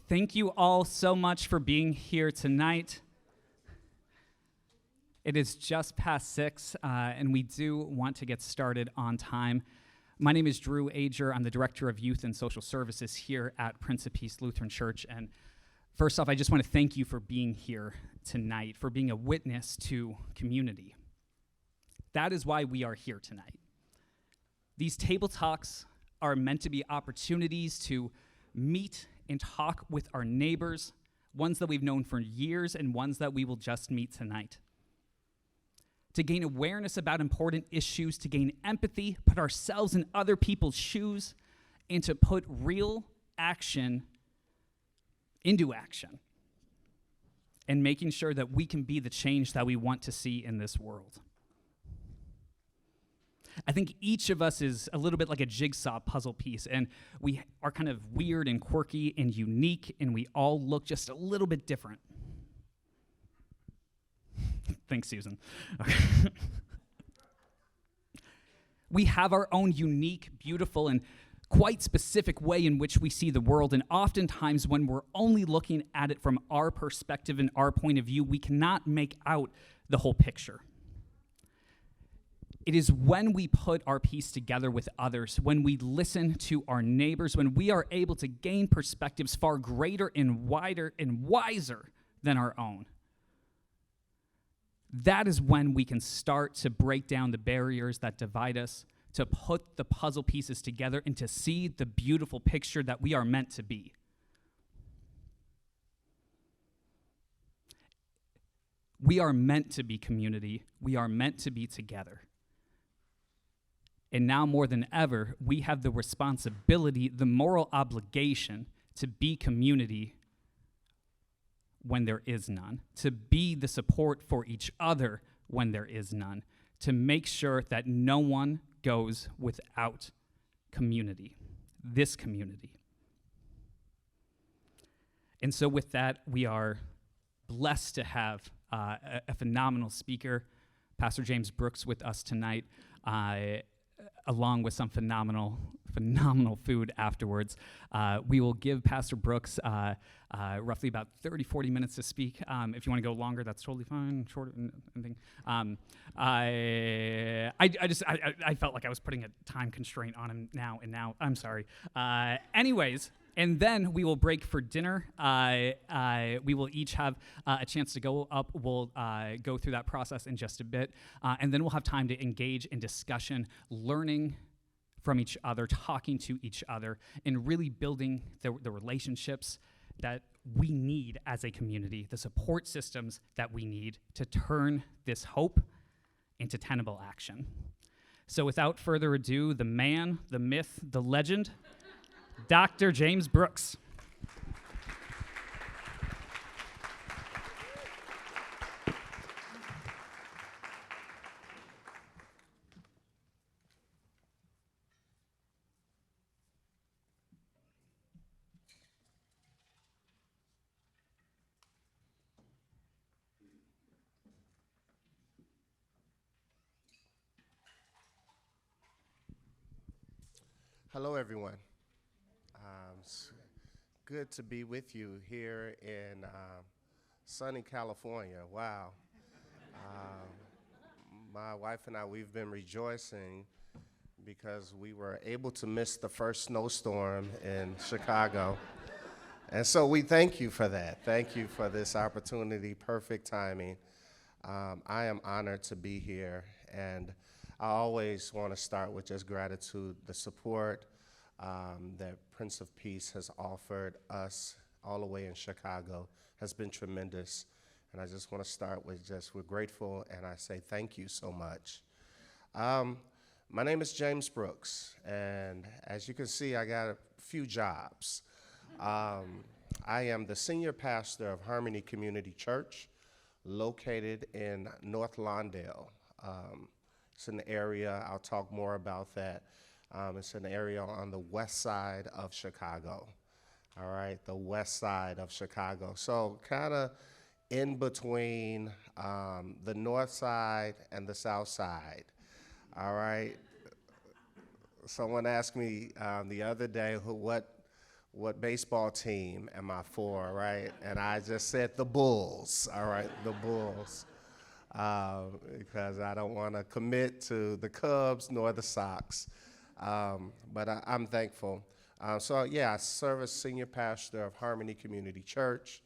Thank you all so much for being here tonight. It is just past 6, and we do want to get started on time. My name is Drew Ager. I'm the Director of Youth and Social Services here at Prince of Peace Lutheran Church. And first off, I just want to thank you for being here tonight, for being a witness to community. That is why we are here tonight. These table talks are meant to be opportunities to meet and talk with our neighbors, ones that we've known for years and ones that we will just meet tonight. To gain awareness about important issues, to gain empathy, put ourselves in other people's shoes, and to put real action into action, and making sure that we can be the change that we want to see in this world. I think each of us is a little bit like a jigsaw puzzle piece, and we are kind of weird and quirky and unique, and we all look just a little bit different. Thanks, Susan. Okay. We have our own unique, beautiful, and quite specific way in which we see the world, and oftentimes when we're only looking at it from our perspective and our point of view, we cannot make out the whole picture. It is when we put our piece together with others, when we listen to our neighbors, when we are able to gain perspectives far greater and wider and wiser than our own. That is when we can start to break down the barriers that divide us, to put the puzzle pieces together and to see the beautiful picture that we are meant to be. We are meant to be community. We are meant to be together. And now more than ever, we have the responsibility, the moral obligation to be community when there is none, to be the support for each other when there is none, to make sure that no one goes without community, this community. And so with that, we are blessed to have a phenomenal speaker, Pastor James Brooks, with us tonight, along with some phenomenal food afterwards. We will give Pastor Brooks roughly about 30, 40 minutes to speak. If you want to go longer, that's totally fine. Shorter, anything. I felt like I was putting a time constraint on him now. I'm sorry. Anyways, and then we will break for dinner. We will each have a chance to go up. We'll go through that process in just a bit. And then we'll have time to engage in discussion, learning from each other, talking to each other, and really building the relationships that we need as a community, the support systems that we need to turn this hope into tenable action. So without further ado, the man, the myth, the legend, Dr. James Brooks. Hello, everyone. It's good to be with you here in sunny California. Wow. My wife and I, we've been rejoicing because we were able to miss the first snowstorm in Chicago. And so we thank you for that. Thank you for this opportunity, perfect timing. I am honored to be here, and I always want to start with just gratitude, the support that Prince of Peace has offered us all the way in Chicago has been tremendous. And I just want to start with we're grateful, and I say thank you so much. My name is James Brooks, and as you can see, I got a few jobs. I am the senior pastor of Harmony Community Church, located in North Lawndale. It's an area, I'll talk more about that. It's an area on the west side of Chicago, all right, the west side of Chicago. So kind of in between the north side and the south side, all right? Someone asked me the other day, what what baseball team am I for, right? And I just said the Bulls, all right, the Bulls, because I don't want to commit to the Cubs nor the Sox. But I'm thankful. So I serve as senior pastor of Harmony Community Church.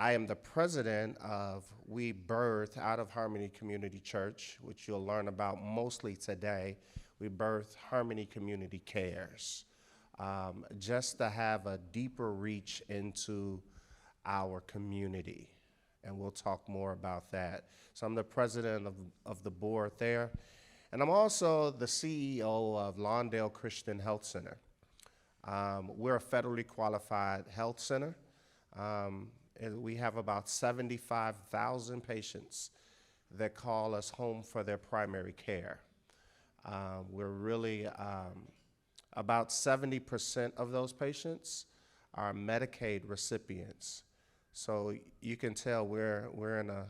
I am the president of We Birth out of Harmony Community Church, which you'll learn about mostly today. We birth Harmony Community Cares, just to have a deeper reach into our community. And we'll talk more about that. So I'm the president of the board there. And I'm also the CEO of Lawndale Christian Health Center. We're a federally qualified health center. And we have about 75,000 patients that call us home for their primary care. We're really, about 70% of those patients are Medicaid recipients. So you can tell we're in a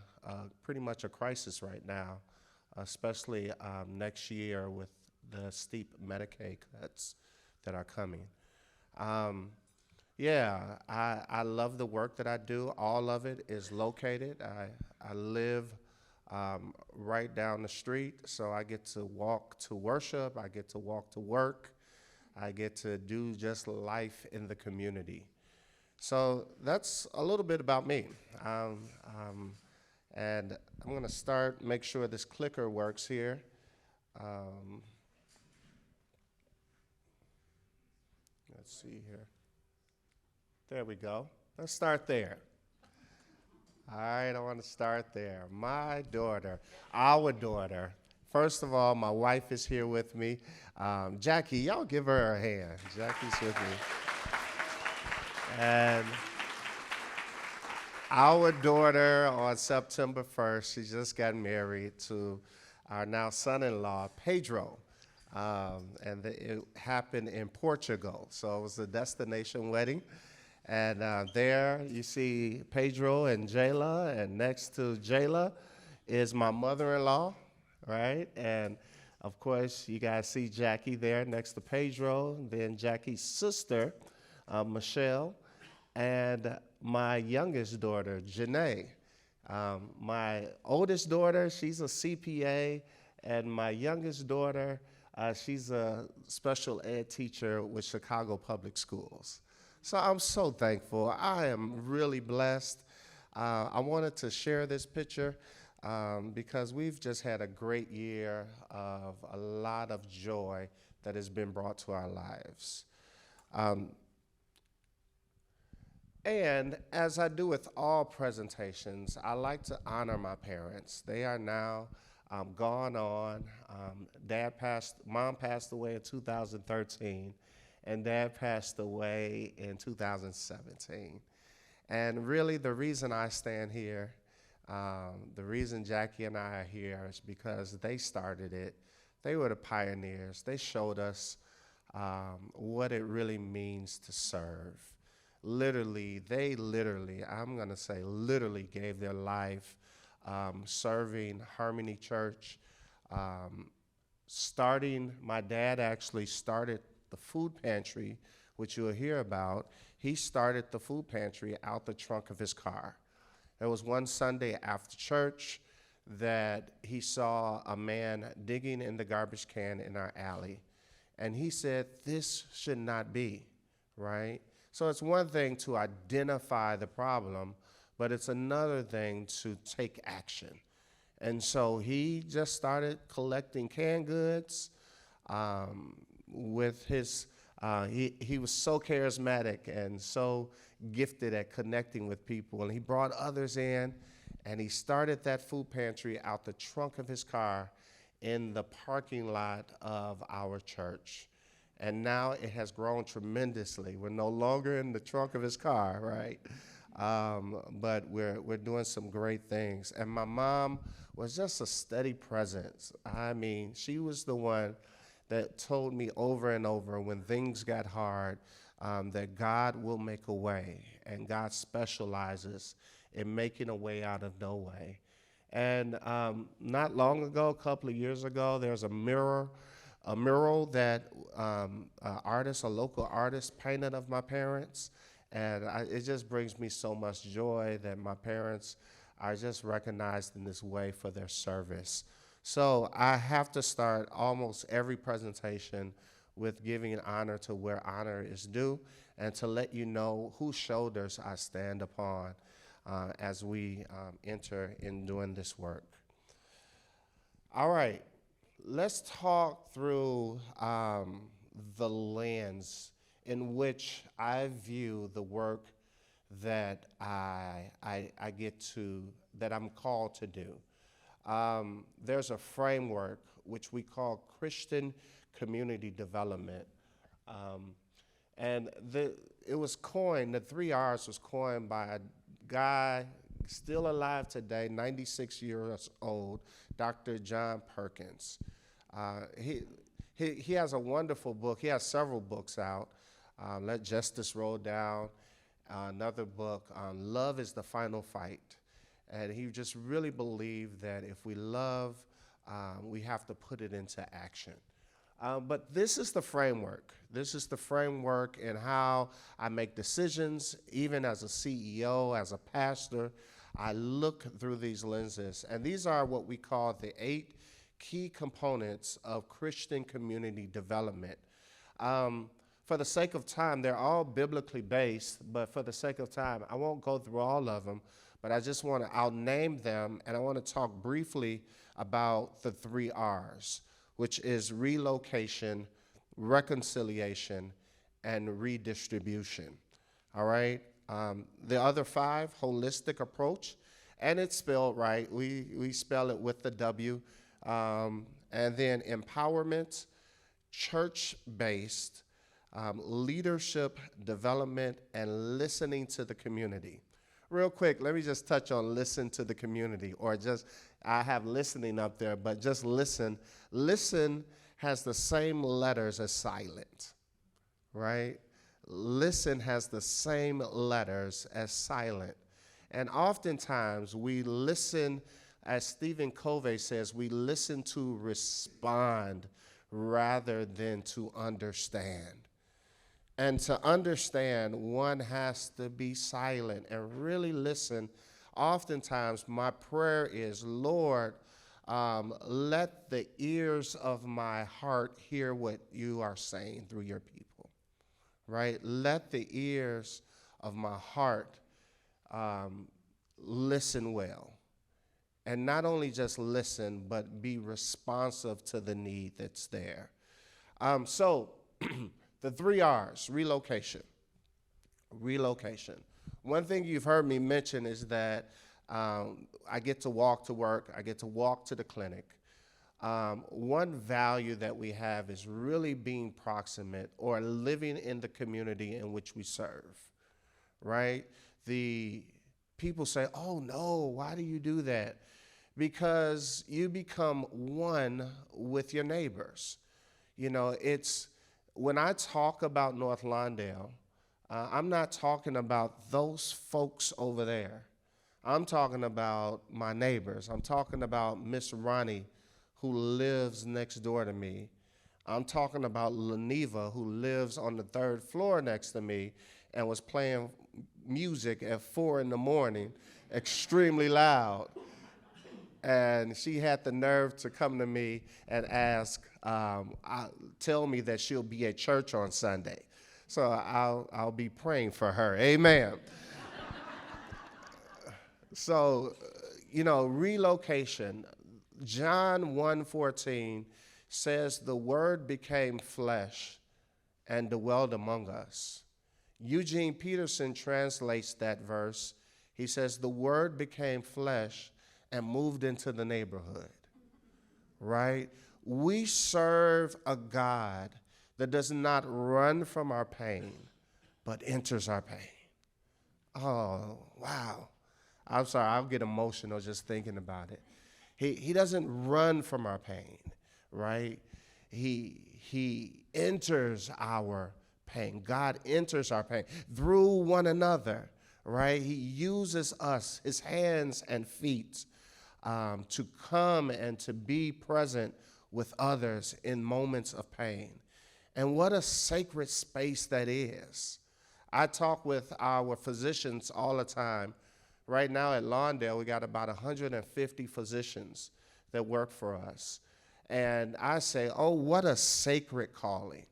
pretty much a crisis right now, especially next year with the steep Medicaid cuts that are coming. I love the work that I do. All of it is located. I live right down the street, so I get to walk to worship. I get to walk to work. I get to do just life in the community. So that's a little bit about me. And I'm going to make sure this clicker works here. Let's see here. There we go. Let's start there. All right, I want to start there. My daughter, our daughter. First of all, my wife is here with me. Jackie, y'all give her a hand. Jackie's with me. And our daughter on September 1st, she just got married to our now son-in-law, Pedro. And it happened in Portugal. So it was a destination wedding. And there you see Pedro and Jayla, and next to Jayla is my mother-in-law, right? And of course, you guys see Jackie there next to Pedro, then Jackie's sister, Michelle, and my youngest daughter, Janae. My oldest daughter, she's a CPA, and my youngest daughter, she's a special ed teacher with Chicago Public Schools. So I'm so thankful. I am really blessed. I wanted to share this picture because we've just had a great year of a lot of joy that has been brought to our lives. And as I do with all presentations, I like to honor my parents. They are now gone on. Mom passed away in 2013. And Dad passed away in 2017. And really the reason I stand here, the reason Jackie and I are here is because they started it. They were the pioneers. They showed us what it really means to serve. I'm gonna say literally gave their life serving Harmony Church. My dad actually started the food pantry, which you'll hear about. He started the food pantry out the trunk of his car. There was one Sunday after church that he saw a man digging in the garbage can in our alley. And he said, this should not be, right? So it's one thing to identify the problem, but it's another thing to take action. And so he just started collecting canned goods, with his, he was so charismatic and so gifted at connecting with people. And he brought others in, and he started that food pantry out the trunk of his car in the parking lot of our church. And now it has grown tremendously. We're no longer in the trunk of his car, right? But we're doing some great things. And my mom was just a steady presence. I mean, she was the one that told me over and over when things got hard that God will make a way, and God specializes in making a way out of no way. And not long ago, a couple of years ago, there's a mirror a mural that a local artist painted of my parents. And it just brings me so much joy that my parents are just recognized in this way for their service. So I have to start almost every presentation with giving an honor to where honor is due and to let you know whose shoulders I stand upon as we enter in doing this work. All right, let's talk through the lens in which I view the work that that I'm called to do. There's a framework which we call Christian community development. And it was coined, the 3 R's was coined by a guy still alive today, 96 years old, Dr. John Perkins. He has a wonderful book. He has several books out. Let Justice Roll Down, another book, Love is the Final Fight. And he just really believed that if we love, we have to put it into action. But this is the framework. This is the framework in how I make decisions, even as a CEO, as a pastor. I look through these lenses. And these are what we call the 8 key components of Christian community development. For the sake of time, they're all biblically based, but for the sake of time, I won't go through all of them, but I'll name them, and I want to talk briefly about the 3 R's, which is relocation, reconciliation, and redistribution. All right? The other 5, holistic approach, and it's spelled right. We spell it with the W. And then empowerment, church-based, leadership development, and listening to the community. Real quick, let me just touch on listen to the community, or just, I have listening up there, but just listen. Listen has the same letters as silent, right? Listen has the same letters as silent. And oftentimes we listen, as Stephen Covey says, we listen to respond rather than to understand. And to understand, one has to be silent and really listen. Oftentimes, my prayer is, Lord, let the ears of my heart hear what you are saying through your people, right? Let the ears of my heart listen well. And not only just listen, but be responsive to the need that's there. So the 3 R's, relocation. Relocation. One thing you've heard me mention is that I get to walk to work. I get to walk to the clinic. One value that we have is really being proximate or living in the community in which we serve, right? The people say, oh, no, why do you do that? Because you become one with your neighbors. You know, when I talk about North Lawndale, I'm not talking about those folks over there. I'm talking about my neighbors. I'm talking about Miss Ronnie, who lives next door to me. I'm talking about Leneva, who lives on the 3rd floor next to me and was playing music at 4 in the morning, extremely loud. And she had the nerve to come to me and ask, tell me that she'll be at church on Sunday. So I'll be praying for her. Amen. So, relocation. John 1:14 says, the word became flesh and dwelled among us. Eugene Peterson translates that verse. He says, the word became flesh and moved into the neighborhood, right? We serve a God that does not run from our pain, but enters our pain. Oh, wow. I'm sorry, I'll get emotional just thinking about it. He doesn't run from our pain, right? He enters our pain. God enters our pain through one another, right? He uses us, his hands and feet, to come and to be present with others in moments of pain. And what a sacred space that is. I talk with our physicians all the time. Right now at Lawndale, we got about 150 physicians that work for us. And I say, oh, what a sacred calling.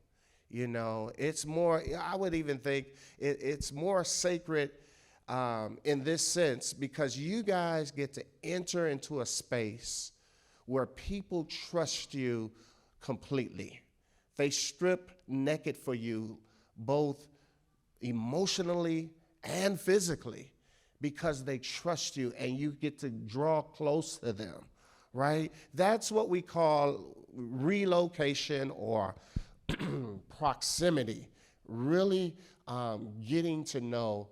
You know, it's more, I would even think it's more sacred in this sense because you guys get to enter into a space where people trust you completely. They strip naked for you, both emotionally and physically, because they trust you and you get to draw close to them, right? That's what we call relocation or proximity, really getting to know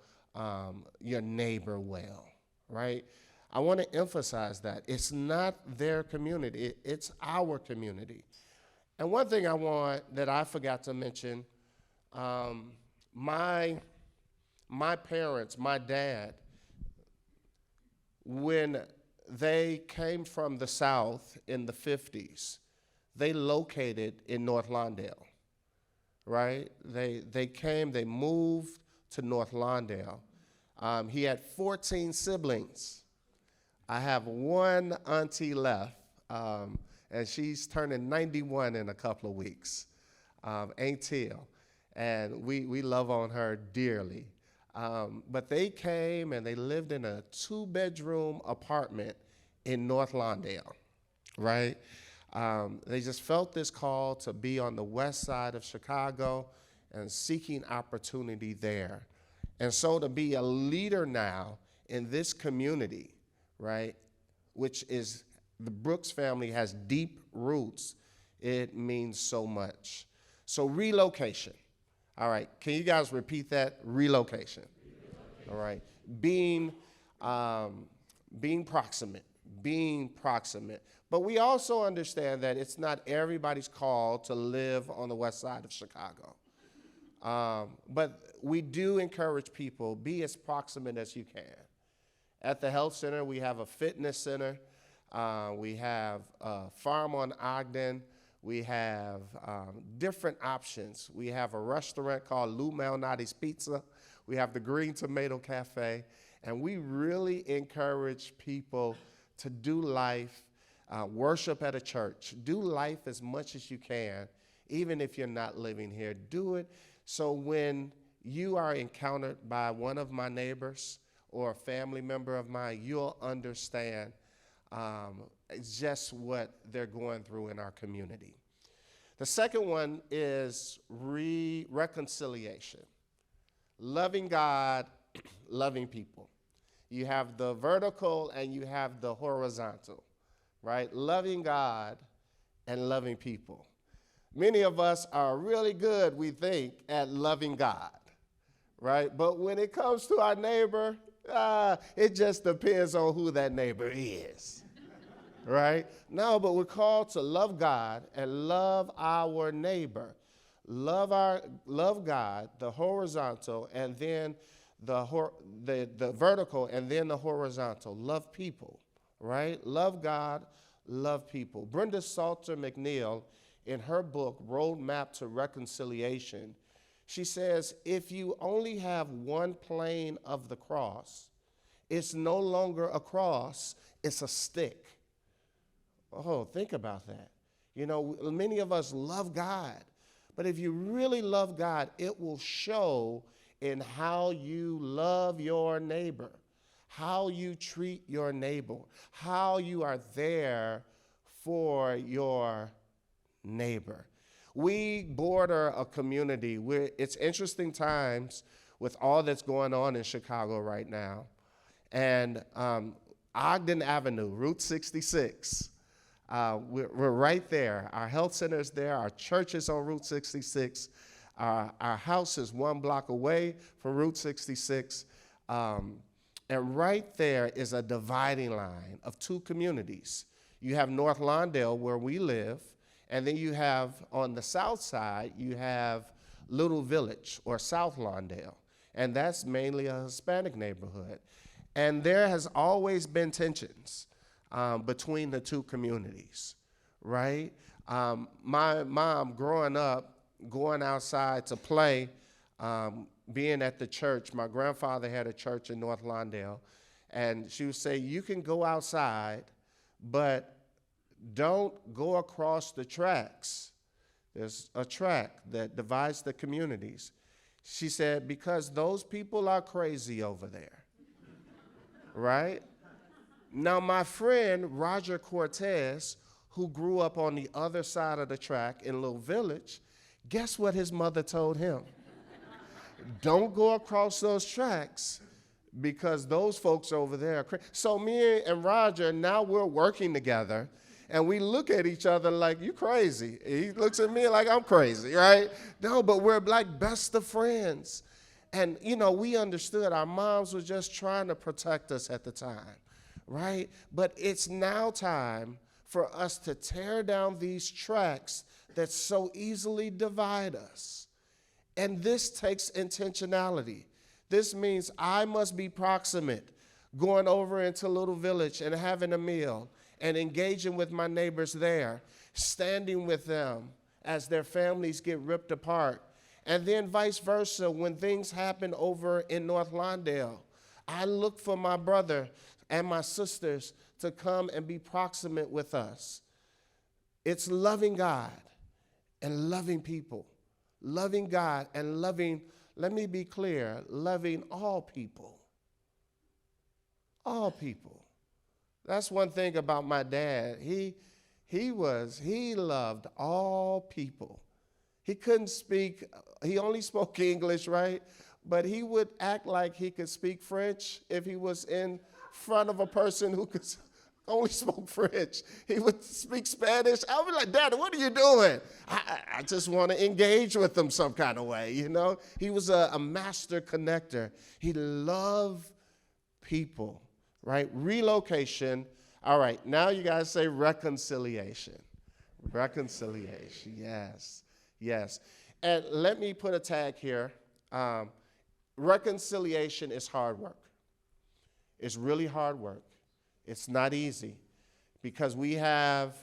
your neighbor well, right? I want to emphasize that. It's not their community, it's our community. And one thing that I forgot to mention, my parents, my dad, when they came from the South in the 50s, they located in North Lawndale, right? They moved to North Lawndale. He had 14 siblings. I have one auntie left, and she's turning 91 in a couple of weeks, Aunt Teal, and we love on her dearly. But they came and they lived in a 2-bedroom apartment in North Lawndale, right? They just felt this call to be on the west side of Chicago and seeking opportunity there. And so to be a leader now in this community, right, which is the Brooks family has deep roots, it means so much. So relocation. All right, can you guys repeat that? Relocation. All right, being proximate. But we also understand that it's not everybody's call to live on the west side of Chicago. But we do encourage people, be as proximate as you can. At the health center, we have a fitness center. We have a farm on Ogden. We have different options. We have a restaurant called Lou Malnati's Pizza. We have the Green Tomato Cafe. And we really encourage people to do life, worship at a church. Do life as much as you can, even if you're not living here. Do it so when you are encountered by one of my neighbors or a family member of mine, you'll understand just what they're going through in our community. The second one is reconciliation. Loving God, loving people. You have the vertical and you have the horizontal, right? Loving God and loving people. Many of us are really good, we think, at loving God, right? But when it comes to our neighbor, it just depends on who that neighbor is, right? No, but we're called to love God and love our neighbor. Love God, the horizontal, and then the vertical, and then the horizontal. Love people, right? Love God, love people. Brenda Salter McNeil, in her book, Roadmap to Reconciliation, she says, if you only have one plane of the cross, it's no longer a cross, it's a stick. Oh, think about that. You know, many of us love God, but if you really love God, it will show in how you love your neighbor, how you treat your neighbor, how you are there for your neighbor. We border a community where it's interesting times with all that's going on in Chicago right now. And Ogden Avenue, Route 66, we're right there. Our health center is there. Our church is on Route 66. Our house is 1 block away from Route 66. And right there is a dividing line of two communities. You have North Lawndale, where we live, and then you have, on the south side, you have Little Village, or South Lawndale, and that's mainly a Hispanic neighborhood. And there has always been tensions between the two communities, right? My mom, growing up, going outside to play, being at the church, my grandfather had a church in North Lawndale, and she would say, you can go outside, but don't go across the tracks. There's a track that divides the communities. She said, because those people are crazy over there, right? Now, my friend, Roger Cortez, who grew up on the other side of the track in Little Village, guess what his mother told him? Don't go across those tracks because those folks over there are crazy. So me and Roger, now we're working together, and we look at each other like, you crazy. He looks at me like I'm crazy, right? No, but we're like best of friends. And, we understood our moms were just trying to protect us at the time, right? But it's now time for us to tear down these tracks that so easily divide us. And this takes intentionality. This means I must be proximate, going over into Little Village and having a meal and engaging with my neighbors there, standing with them as their families get ripped apart. And then vice versa, when things happen over in North Lawndale, I look for my brother and my sisters to come and be proximate with us. It's loving God and loving people. Loving God and loving, let me be clear, loving all people. All people. That's one thing about my dad. He loved all people. He couldn't speak, he only spoke English, right? But he would act like he could speak French if he was in front of a person who could only spoke French. He would speak Spanish. I would be like, Dad, what are you doing? I just want to engage with him some kind of way, He was a master connector. He loved people, right? Relocation. All right, now you guys say reconciliation. Reconciliation, yes. And let me put a tag here. Reconciliation is hard work. It's really hard work. It's not easy because we have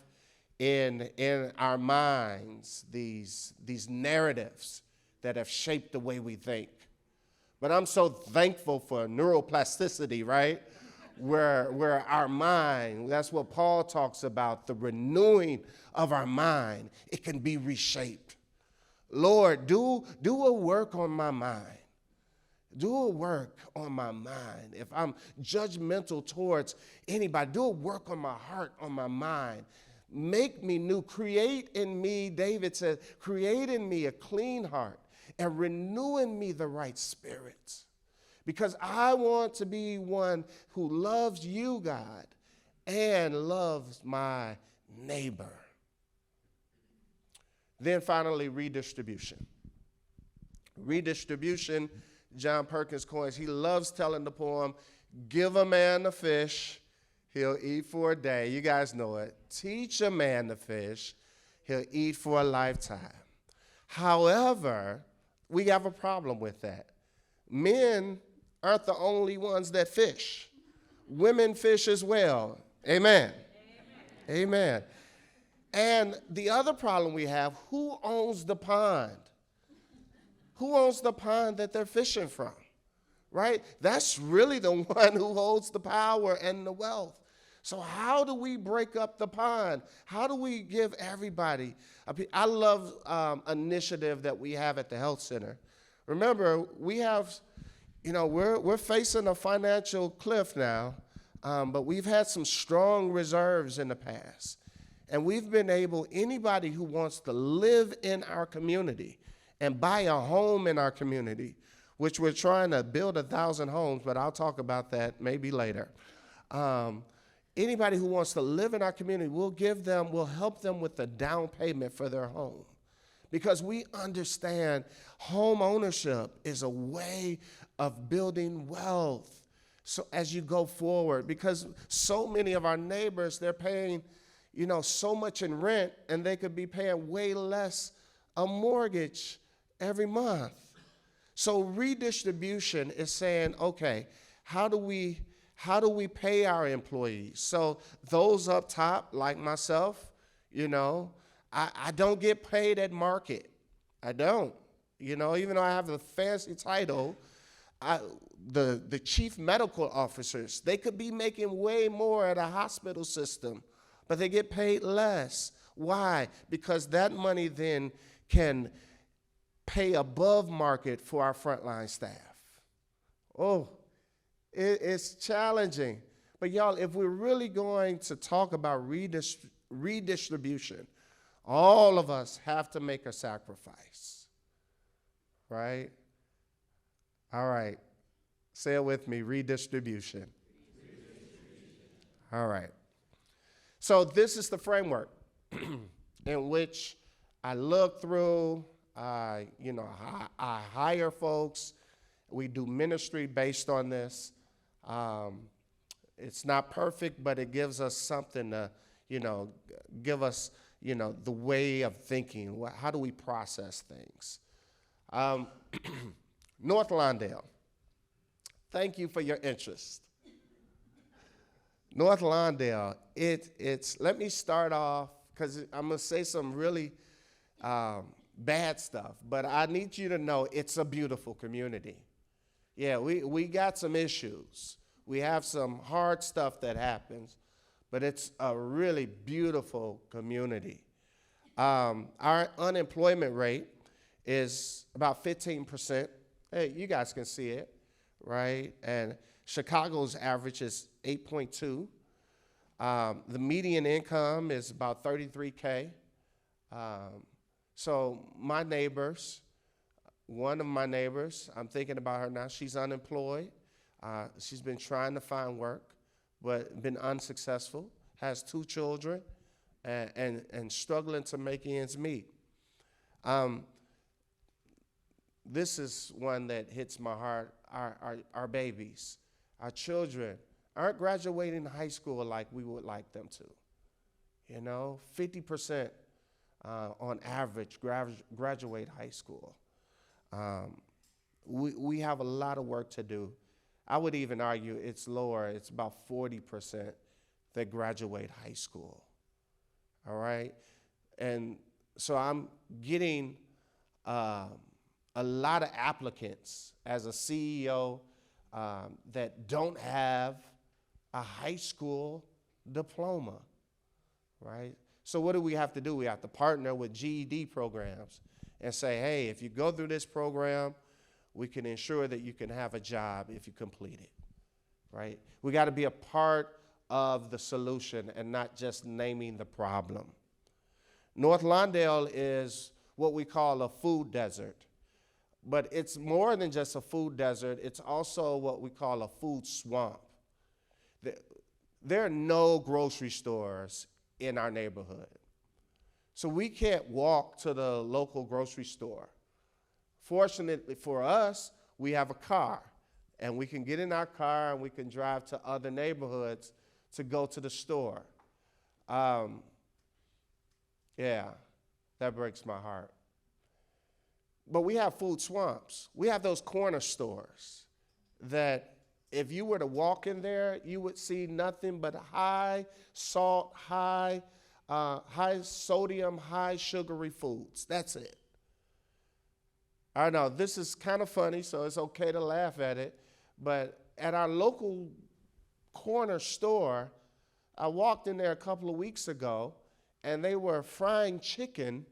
in our minds these narratives that have shaped the way we think. But I'm so thankful for neuroplasticity, right? Where our mind, that's what Paul talks about, the renewing of our mind. It can be reshaped. Lord, do a work on my mind. Do a work on my mind. If I'm judgmental towards anybody, do a work on my heart, on my mind. Make me new. Create in me, David said, create in me a clean heart and renew in me the right spirit. Because I want to be one who loves you, God, and loves my neighbor. Then finally, redistribution. Redistribution. John Perkins coins, he loves telling the poem, give a man a fish, he'll eat for a day. You guys know it. Teach a man to fish, he'll eat for a lifetime. However, we have a problem with that. Men aren't the only ones that fish. Women fish as well. Amen. Amen. And the other problem we have, who owns the pond? Who owns the pond that they're fishing from, right? That's really the one who holds the power and the wealth. So how do we break up the pond? How do we give everybody? I love initiative that we have at the health center. Remember, we have, we're facing a financial cliff now, but we've had some strong reserves in the past. And we've been able, anybody who wants to live in our community and buy a home in our community, which we're trying to build 1,000 homes, but I'll talk about that maybe later. Anybody who wants to live in our community, we'll help them with the down payment for their home. Because we understand home ownership is a way of building wealth. So as you go forward, because so many of our neighbors, they're paying, so much in rent, and they could be paying way less a mortgage every month. So redistribution is saying, okay, how do we pay our employees? So those up top, like myself, You know, I don't get paid at market. I don't. You know, even though I have a fancy title, the chief medical officers, they could be making way more at a hospital system, but they get paid less. Why? Because that money then can pay above market for our frontline staff. Oh, it's challenging. But y'all, if we're really going to talk about redistribution, all of us have to make a sacrifice, right? All right, say it with me, redistribution. All right. So this is the framework in which I look through, I hire folks. We do ministry based on this. It's not perfect, but it gives us something to, give us, the way of thinking. How do we process things? North Lawndale, thank you for your interest. North Lawndale, let me start off, because I'm going to say some really bad stuff, but I need you to know it's a beautiful community. Yeah, we got some issues. We have some hard stuff that happens, but it's a really beautiful community. Our unemployment rate is about 15%. Hey, you guys can see it, right? And Chicago's average is 8.2. The median income is about $33K. So my neighbors, one of my neighbors, I'm thinking about her now, she's unemployed. She's been trying to find work, but been unsuccessful, has 2 children, and struggling to make ends meet. This is one that hits my heart. Our babies, our children aren't graduating high school like we would like them to. 50% on average graduate high school. We have a lot of work to do. I would even argue it's lower. It's about 40% that graduate high school. All right? And so I'm getting a lot of applicants as a CEO that don't have a high school diploma, right? So what do we have to do? We have to partner with GED programs and say, hey, if you go through this program, we can ensure that you can have a job if you complete it, right? We got to be a part of the solution and not just naming the problem. North Lawndale is what we call a food desert, but it's more than just a food desert. It's also what we call a food swamp. There are no grocery stores in our neighborhood. So we can't walk to the local grocery store. Fortunately for us, we have a car, and we can get in our car and we can drive to other neighborhoods to go to the store. Yeah, that breaks my heart. But we have food swamps. We have those corner stores that if you were to walk in there, you would see nothing but high salt, high sodium, high sugary foods. That's it. I know this is kind of funny, so it's okay to laugh at it, but at our local corner store, I walked in there a couple of weeks ago, and they were frying chicken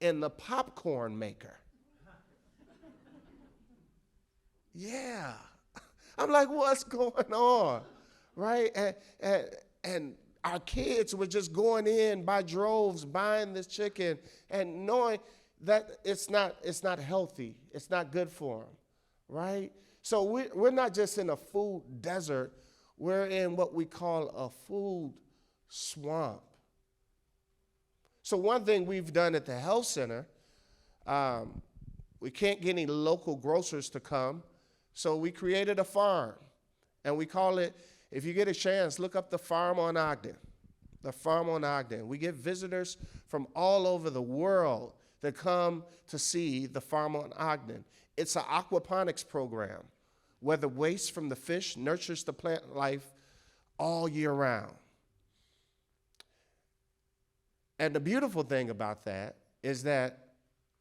in the popcorn maker. Yeah. I'm like, what's going on, right? And our kids were just going in by droves, buying this chicken, and knowing that it's not healthy, it's not good for them, right? So we're not just in a food desert, we're in what we call a food swamp. So one thing we've done at the health center, we can't get any local grocers to come, so we created a farm, and we call it, if you get a chance, look up the farm on Ogden. The farm on Ogden. We get visitors from all over the world that come to see the farm on Ogden. It's an aquaponics program where the waste from the fish nurtures the plant life all year round. And the beautiful thing about that is that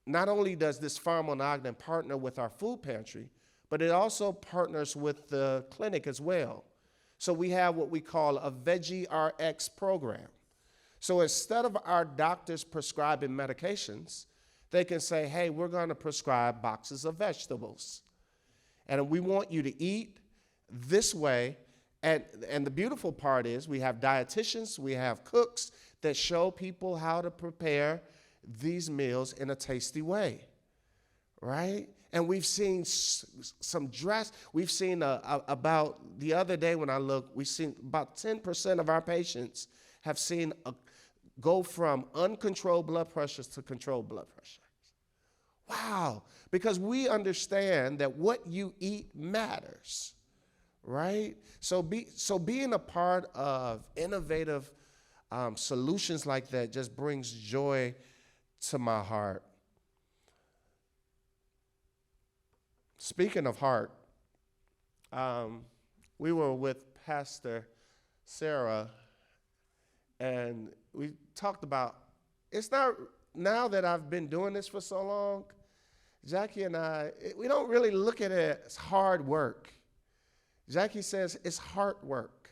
not only does this farm on Ogden partner with our food pantry, but it also partners with the clinic as well. So we have what we call a Veggie RX program. So instead of our doctors prescribing medications, they can say, hey, we're going to prescribe boxes of vegetables. And we want you to eat this way. And the beautiful part is we have dietitians, we have cooks that show people how to prepare these meals in a tasty way, right? And we've seen we've seen about the other day when I looked, we've seen about 10% of our patients have seen go from uncontrolled blood pressures to controlled blood pressure. Wow, because we understand that what you eat matters, right? So being a part of innovative solutions like that just brings joy to my heart. Speaking of heart, we were with Pastor Sarah, and we talked about, it's not, now that I've been doing this for so long, Jackie and I, we don't really look at it as hard work. Jackie says it's heart work.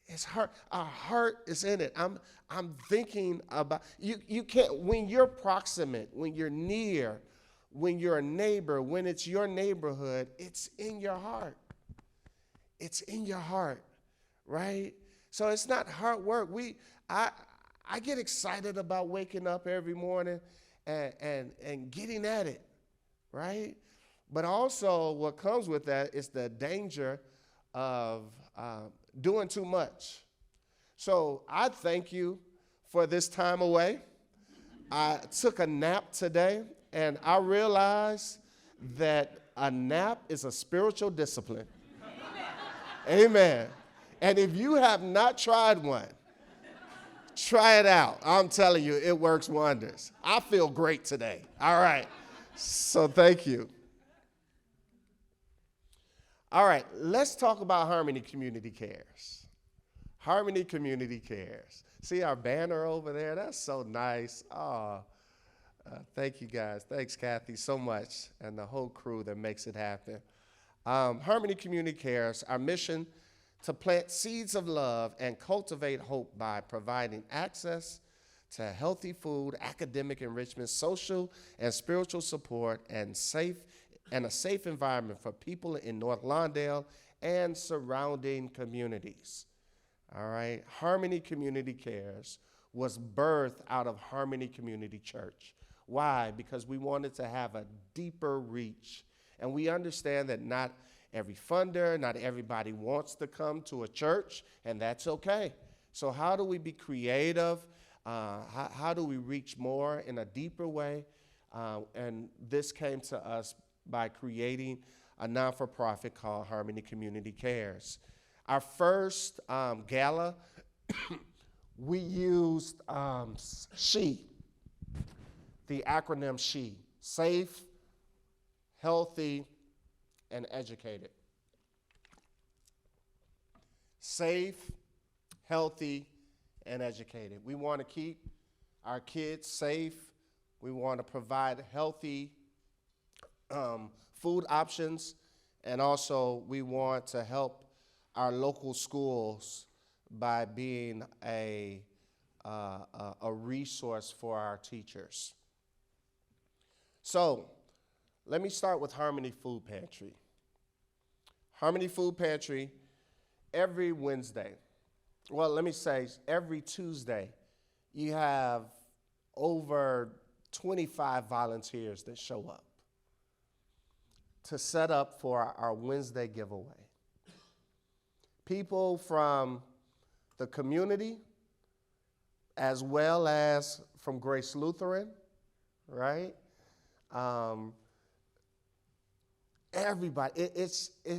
It's heart. Our heart is in it. I'm thinking about, you can't, when you're proximate, when you're near, when you're a neighbor, when it's your neighborhood, it's in your heart. It's in your heart, right? So it's not hard work. I get excited about waking up every morning and getting at it, right? But also what comes with that is the danger of doing too much. So I thank you for this time away. I took a nap today, and I realized that a nap is a spiritual discipline. Amen. And if you have not tried one, try it out. I'm telling you, it works wonders. I feel great today. All right. So thank you. All right, let's talk about Harmony Community Cares. Harmony Community Cares. See our banner over there? That's so nice. Oh, thank you guys. Thanks, Kathy, so much, and the whole crew that makes it happen. Harmony Community Cares, our mission to plant seeds of love and cultivate hope by providing access to healthy food, academic enrichment, social and spiritual support, and a safe environment for people in North Lawndale and surrounding communities. All right, Harmony Community Cares was birthed out of Harmony Community Church. Why? Because we wanted to have a deeper reach. And we understand that not every funder, not everybody wants to come to a church, and that's okay. So how do we be creative? How do we reach more in a deeper way? And this came to us by creating a non-for-profit called Harmony Community Cares. Our first gala, we used SHE, the acronym SHE, safe, healthy, and educated. Safe, healthy, and educated. We want to keep our kids safe. We want to provide healthy food options, and also we want to help our local schools by being a resource for our teachers. So let me start with Harmony Food Pantry. Harmony Food Pantry, every Wednesday, well, let me say every Tuesday, you have over 25 volunteers that show up to set up for our Wednesday giveaway. People from the community, as well as from Grace Lutheran, right? Everybody, I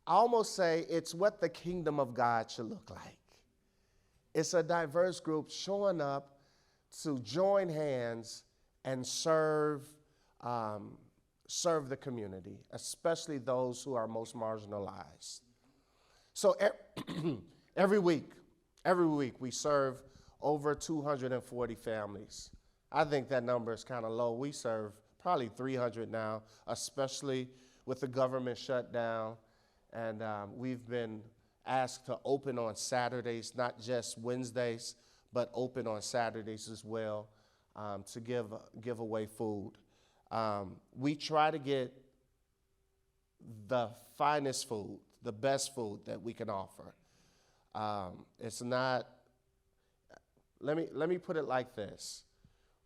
almost say it's what the kingdom of God should look like. It's a diverse group showing up to join hands and serve the community, especially those who are most marginalized. So every week we serve over 240 families. I think that number is kind of low. We serve probably 300 now, especially with the government shutdown. And we've been asked to open on Saturdays, not just Wednesdays, but open on Saturdays as well, to give away food. We try to get the finest food, the best food that we can offer. It's not, let me put it like this.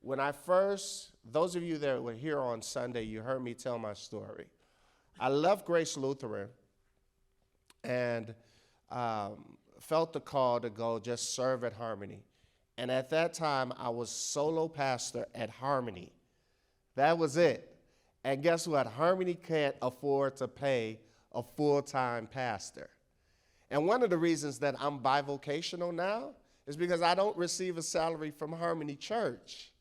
When I first, those of you that were here on Sunday, you heard me tell my story. I left Grace Lutheran and felt the call to go just serve at Harmony. And at that time, I was solo pastor at Harmony. That was it. And guess what? Harmony can't afford to pay a full-time pastor. And one of the reasons that I'm bivocational now is because I don't receive a salary from Harmony Church,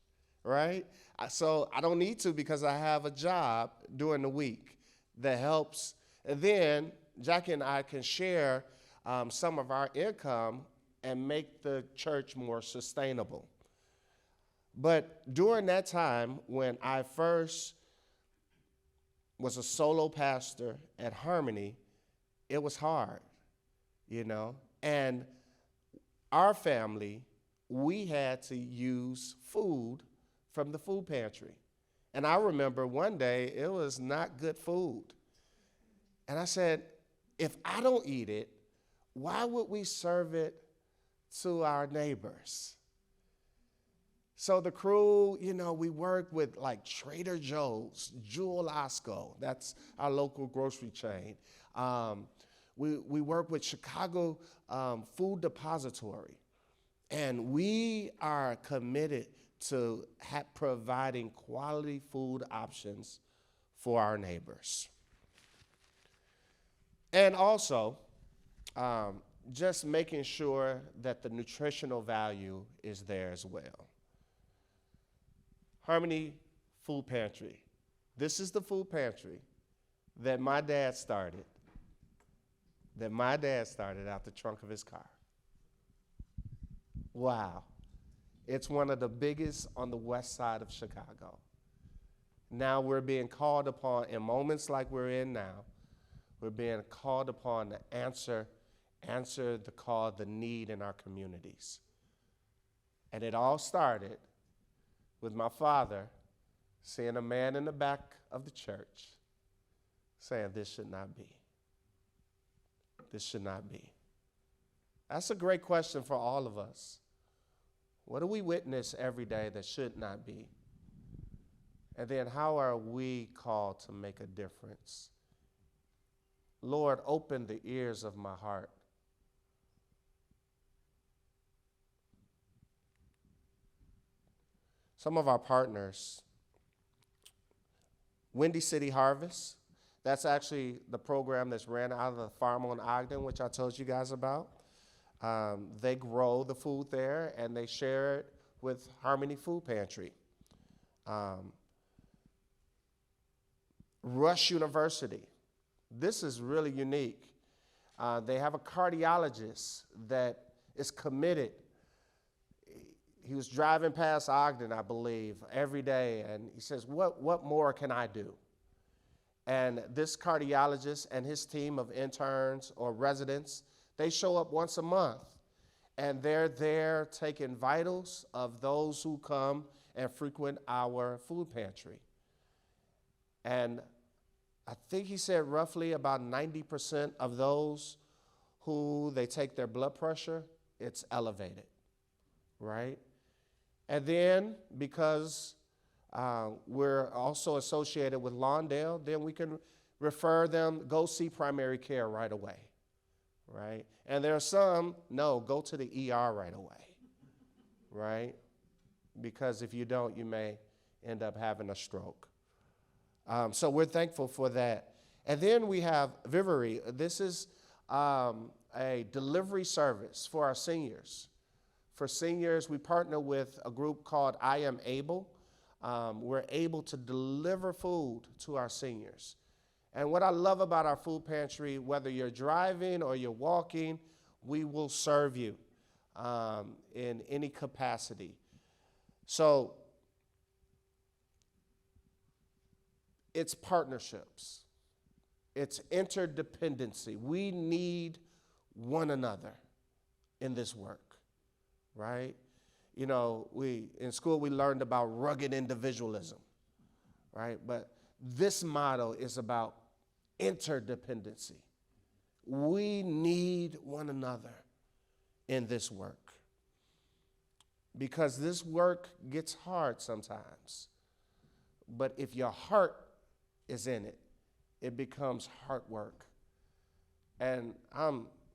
right? So I don't need to because I have a job during the week that helps. And then Jackie and I can share some of our income and make the church more sustainable. But during that time, when I first was a solo pastor at Harmony, it was hard, you know. And our family, we had to use food from the food pantry. And I remember one day, it was not good food. And I said, if I don't eat it, why would we serve it to our neighbors? So the crew, you know, we work with like Trader Joe's, Jewel Osco, that's our local grocery chain. We work with Chicago Food Depository. And we are committed to providing quality food options for our neighbors. And also, just making sure that the nutritional value is there as well. Harmony Food Pantry. This is the food pantry that my dad started out the trunk of his car. Wow. It's one of the biggest on the west side of Chicago. Now we're being called upon, in moments like we're in now, we're being called upon to answer the call, the need in our communities. And it all started with my father seeing a man in the back of the church saying, this should not be. This should not be. That's a great question for all of us. What do we witness every day that should not be? And then how are we called to make a difference? Lord, open the ears of my heart. Some of our partners, Windy City Harvest, that's actually the program that's ran out of the farm on Ogden, which I told you guys about. They grow the food there and they share it with Harmony Food Pantry. Rush University, this is really unique. They have a cardiologist that is committed. He was driving past Ogden, I believe, every day, and he says, what more can I do? And this cardiologist and his team of interns or residents, they show up once a month, and they're there taking vitals of those who come and frequent our food pantry. And I think he said roughly about 90% of those who they take their blood pressure, it's elevated, right? And then because we're also associated with Lawndale, then we can refer them, go see primary care right away, right? And there are some, no, go to the ER right away, right? Because if you don't, you may end up having a stroke. So we're thankful for that. And then we have Vivery. This is a delivery service for our seniors. For seniors, we partner with a group called I Am Able. We're able to deliver food to our seniors. And what I love about our food pantry, whether you're driving or you're walking, we will serve you. in any capacity. So it's partnerships. It's interdependency. We need one another in this work, right? You know, in school we learned about rugged individualism, right? But this model is about interdependency. We need one another in this work because this work gets hard sometimes. But if your heart is in it, it becomes hard work. And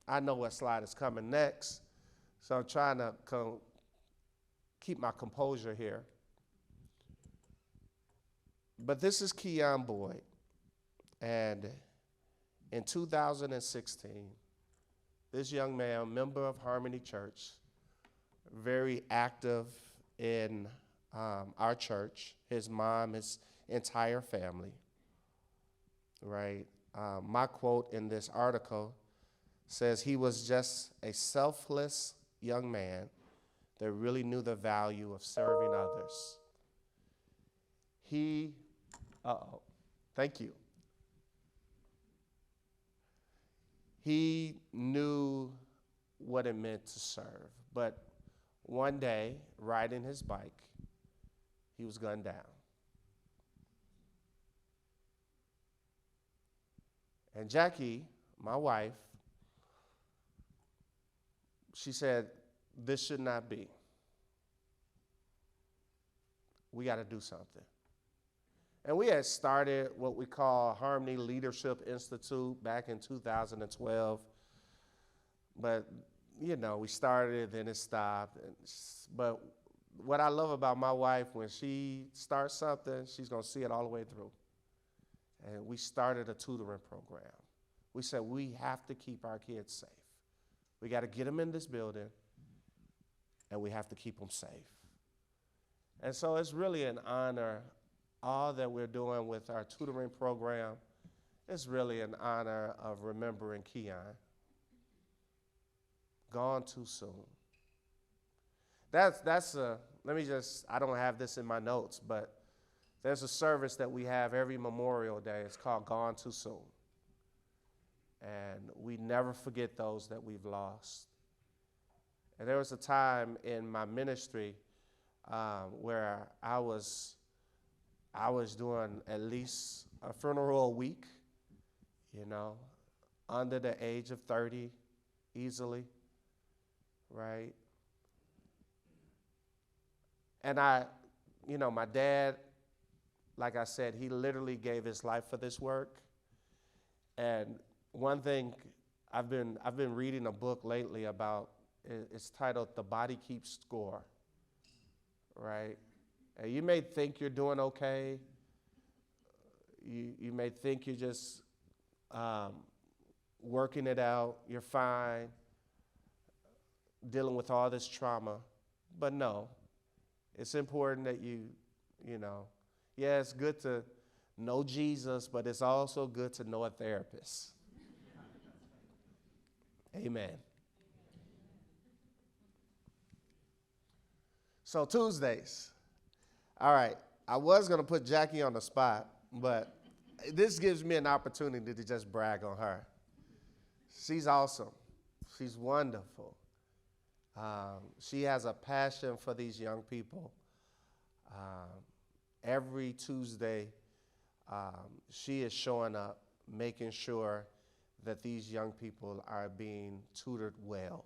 I know what slide is coming next, so I'm trying to keep my composure here. But this is Keon Boyd, and in 2016, this young man, member of Harmony Church, very active in our church, his mom, his entire family, right? My quote in this article says he was just a selfless young man that really knew the value of serving others. Thank you. He knew what it meant to serve, but one day, riding his bike, he was gunned down. And Jackie, my wife, she said, this should not be. We got to do something. And we had started what we call Harmony Leadership Institute back in 2012. But, you know, we started, then it stopped. But what I love about my wife, when she starts something, she's going to see it all the way through. And we started a tutoring program. We said we have to keep our kids safe. We got to get them in this building, and we have to keep them safe. And so it's really an honor. All that we're doing with our tutoring program is really an honor of remembering Keon. Gone too soon. Let me just, I don't have this in my notes, but there's a service that we have every Memorial Day. It's called Gone Too Soon. And we never forget those that we've lost. And there was a time in my ministry where I was doing at least a funeral a week, you know, under the age of 30 easily, right? And my dad, like I said, he literally gave his life for this work. And one thing, I've been reading a book lately about, it's titled The Body Keeps Score, right? And you may think you're doing okay. You may think you're just working it out, you're fine, dealing with all this trauma. But no, it's important that it's good to know Jesus, but it's also good to know a therapist. Amen. So Tuesdays. All right, I was going to put Jackie on the spot, but this gives me an opportunity to just brag on her. She's awesome. She's wonderful. She has a passion for these young people. Every Tuesday, she is showing up, making sure that these young people are being tutored well.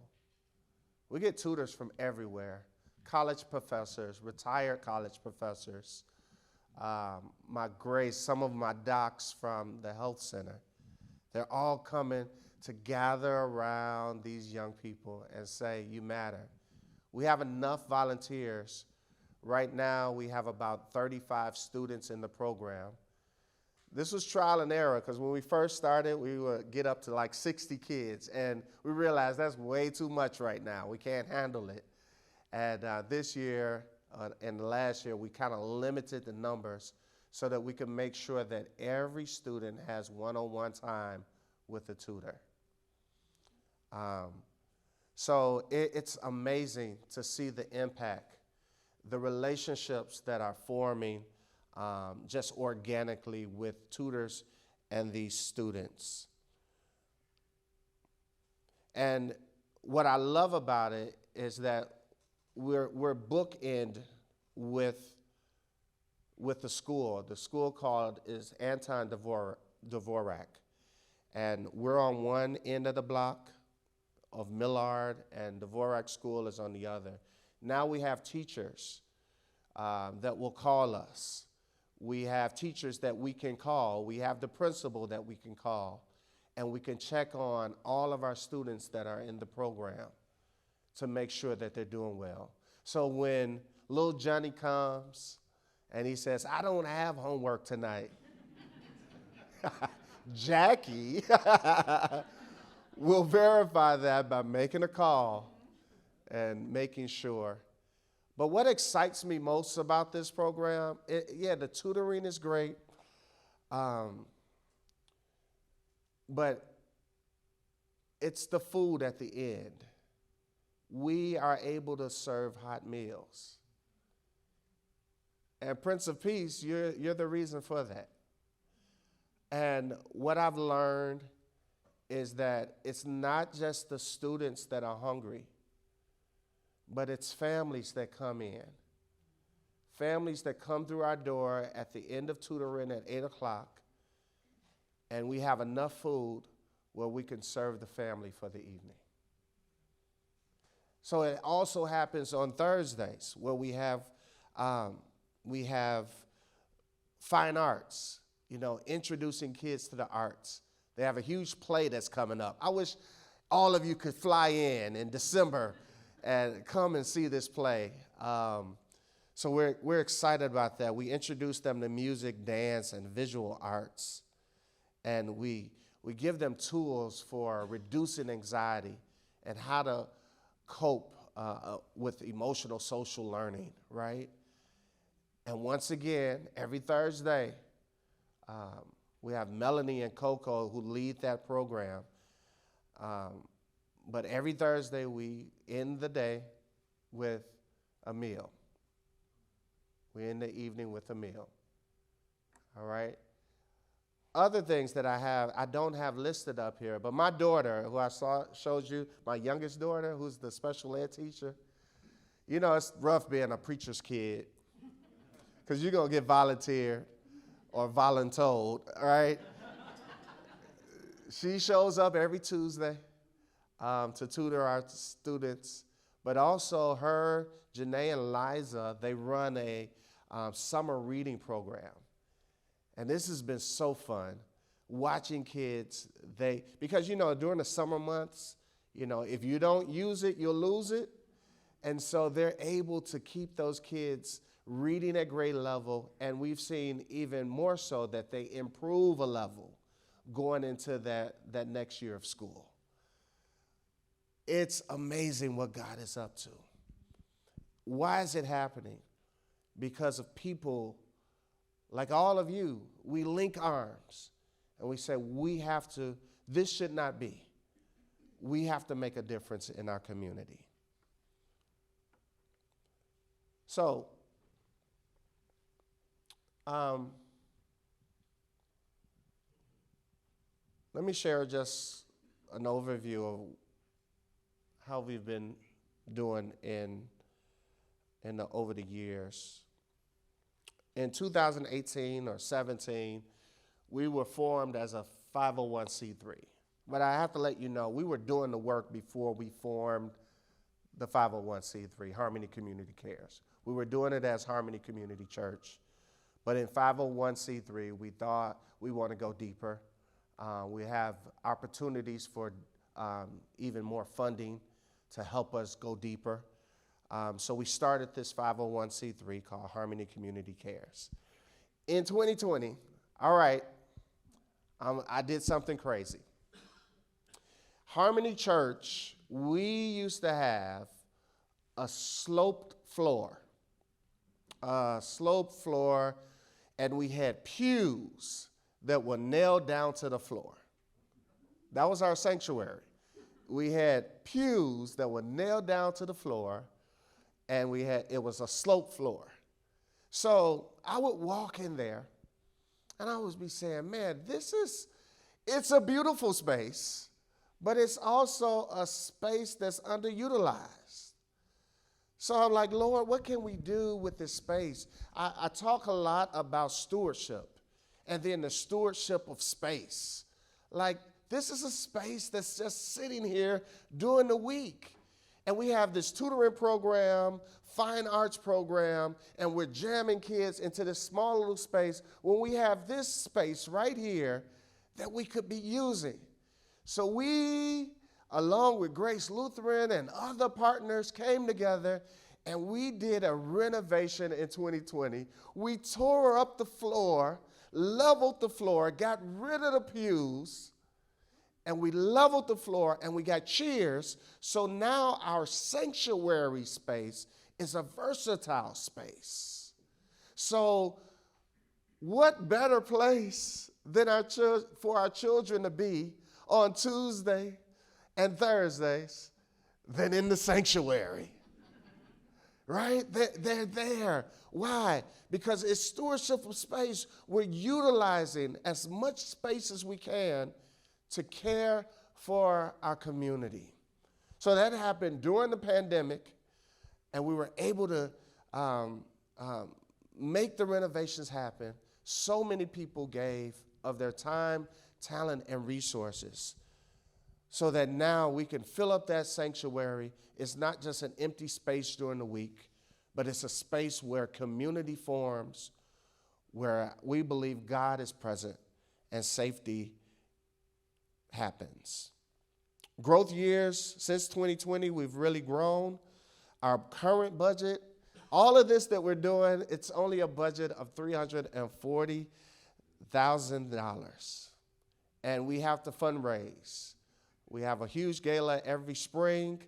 We get tutors from everywhere. College professors, retired college professors, some of my docs from the health center. They're all coming to gather around these young people and say, you matter. We have enough volunteers. Right now, we have about 35 students in the program. This was trial and error, because when we first started, we would get up to like 60 kids, and we realized that's way too much right now. We can't handle it. And this year and last year, we kind of limited the numbers so that we could make sure that every student has one-on-one time with a tutor. So it's amazing to see the impact, the relationships that are forming just organically with tutors and these students. And what I love about it is that we're bookend with the school. The school called is Anton Dvorak. And we're on one end of the block of Millard, and Dvorak School is on the other. Now we have teachers that will call us. We have teachers that we can call. We have the principal that we can call. And we can check on all of our students that are in the program to make sure that they're doing well. So when little Johnny comes and he says, I don't have homework tonight, Jackie will verify that by making a call and making sure. But what excites me most about this program, the tutoring is great, but it's the food at the end. We are able to serve hot meals. And Prince of Peace, you're the reason for that. And what I've learned is that it's not just the students that are hungry, but it's families that come in. Families that come through our door at the end of tutoring at 8 o'clock, and we have enough food where we can serve the family for the evening. So it also happens on Thursdays where we have fine arts, introducing kids to the arts. They have a huge play that's coming up. I wish all of you could fly in December and come and see this play. So we're excited about that. We introduce them to music, dance, and visual arts. And we give them tools for reducing anxiety and how to cope with emotional social learning, right? And once again, every Thursday, we have Melanie and Coco who lead that program. But every Thursday, we end the day with a meal. We end the evening with a meal. All right? Other things that I don't have listed up here, but my daughter, who showed you, my youngest daughter, who's the special ed teacher, it's rough being a preacher's kid because you're going to get volunteered or voluntold, all right? She shows up every Tuesday to tutor our students, but also her, Janae, and Liza, they run a summer reading program. And this has been so fun, watching kids, because during the summer months, if you don't use it, you'll lose it. And so they're able to keep those kids reading at grade level, and we've seen even more so that they improve a level going into that next year of school. It's amazing what God is up to. Why is it happening? Because of people like all of you. We link arms and we say, this should not be. We have to make a difference in our community. So, let me share just an overview of how we've been doing over the years. In 2018 or 17, we were formed as a 501c3. But I have to let you know, we were doing the work before we formed the 501c3, Harmony Community Cares. We were doing it as Harmony Community Church. But in 501c3, we thought we want to go deeper. We have opportunities for even more funding to help us go deeper. So we started this 501c3 called Harmony Community Cares. In 2020, I did something crazy. Harmony Church, we used to have a sloped floor, and we had pews that were nailed down to the floor. That was our sanctuary. we had pews that were nailed down to the floor, and it was a slope floor. So I would walk in there, and I would be saying, man, it's a beautiful space, but it's also a space that's underutilized. So I'm like, Lord, what can we do with this space? I talk a lot about stewardship and then the stewardship of space. Like, this is a space that's just sitting here during the week. And we have this tutoring program, fine arts program, and we're jamming kids into this small little space when we have this space right here that we could be using. So we, along with Grace Lutheran and other partners, came together and we did a renovation in 2020. We tore up the floor, leveled the floor, got rid of the pews, and we leveled the floor and we got chairs. So now our sanctuary space is a versatile space. So what better place than for our children to be on Tuesday and Thursdays than in the sanctuary? Right? They're there. Why? Because it's stewardship of space. We're utilizing as much space as we can to care for our community. So that happened during the pandemic, and we were able to make the renovations happen. So many people gave of their time, talent, and resources so that now we can fill up that sanctuary. It's not just an empty space during the week, but it's a space where community forms, where we believe God is present and safety happens. Growth years, since 2020, we've really grown. Our current budget, all of this that we're doing, it's only a budget of $340,000. And we have to fundraise. We have a huge gala every spring,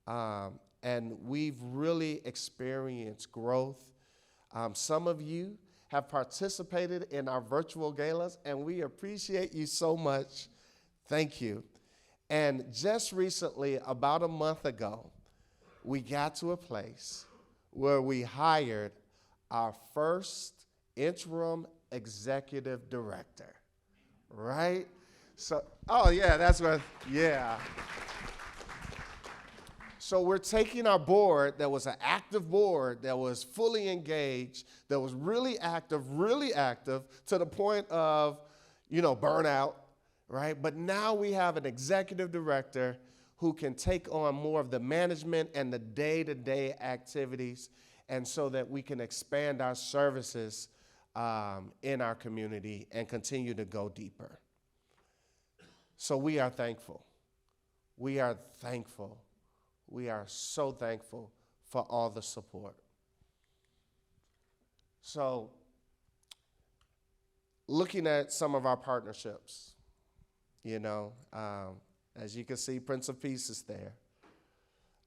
and we've really experienced growth. Some of you have participated in our virtual galas, and we appreciate you so much. Thank you. And just recently, about a month ago, we got to a place where we hired our first interim executive director, right? So, oh yeah, that's what, yeah. So we're taking our board that was an active board, that was fully engaged, that was really active to the point of, burnout, right? But now we have an executive director who can take on more of the management and the day-to-day activities, and so that we can expand our services in our community and continue to go deeper. So we are thankful. We are thankful. We are so thankful for all the support. So, looking at some of our partnerships, as you can see, Prince of Peace is there.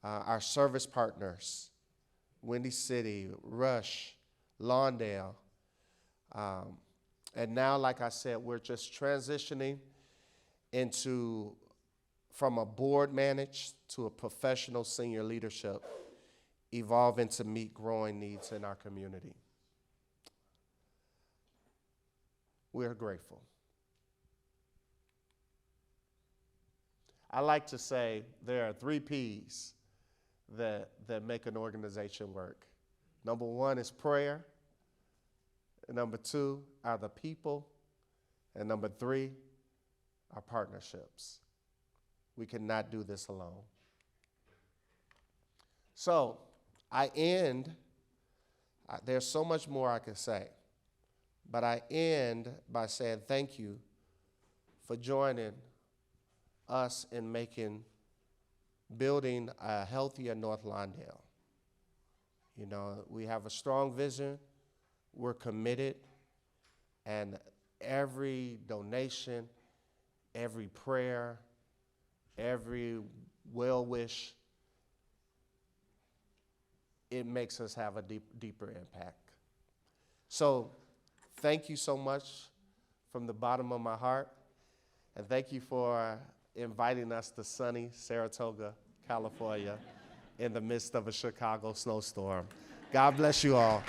Our service partners, Windy City, Rush, Lawndale. And now, like I said, we're just transitioning from a board managed to a professional senior leadership, evolving to meet growing needs in our community. We're grateful. I like to say there are 3 P's that make an organization work. Number 1 is prayer. And number 2 are the people. And number 3 are partnerships. We cannot do this alone. So there's so much more I could say, but I end by saying thank you for joining us in building a healthier North Lawndale. We have a strong vision, we're committed, and every donation, every prayer, every well wish, it makes us have a deeper impact. So thank you so much from the bottom of my heart, and thank you for inviting us to sunny Saratoga, California, in the midst of a Chicago snowstorm. God bless you all.